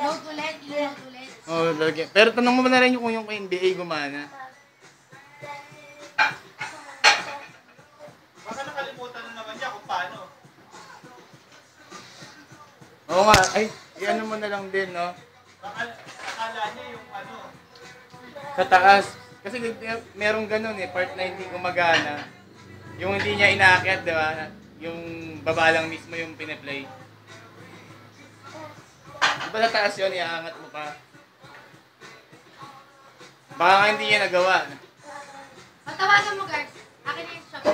Load ulit, load ulit. Oo, lagyan. Pero tanong mo na rin kung yung NBA gumana. Baka nakalimutan na naman niya kung paano. Oo nga, ay, ano mo na lang din, no? Baka akala niya yung ano. Sa taas. Kasi merong ganun eh, part na hindi gumagana. Yung hindi niya inaakyat, di ba? Yung baba lang mismo yung pinaplay. Di ba sa taas yun, iaangat mo pa? Baka hindi niya nagawa. Patawagan mo, guard. Akin na yung shop.